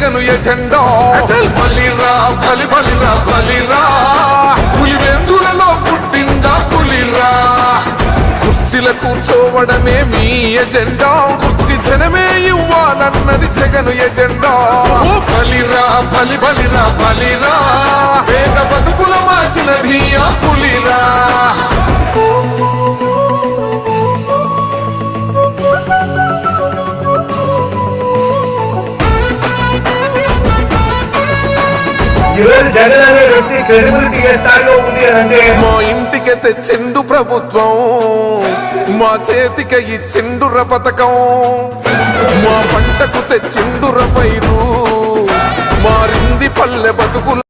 Jagan agenda చల్ బలిరా బలి బలిరా బలిరా పులివెందులలో పుట్టిందా పులిరా కుర్చీల కూర్చోవడమే మీ ఎజెండా కుర్చీ జనమే ఇవ్వాలన్నది జగను ఎజెండా బలిరా బలి బలిరా బలిరా పేద బతుకుల మార్చినది ఆ పులిరా జగన్ అనే వ్యక్తి క్రెడిబిలిటీ ఏ స్థాయిలో ఉంది అంటే మా ఇంటికి తెచ్చిండు ప్రభుత్వం మా చేతికి ఇచ్చిండుర పథకం మా పంటకు తెచ్చిండుర పైరు మారింది పల్లె బతుకులు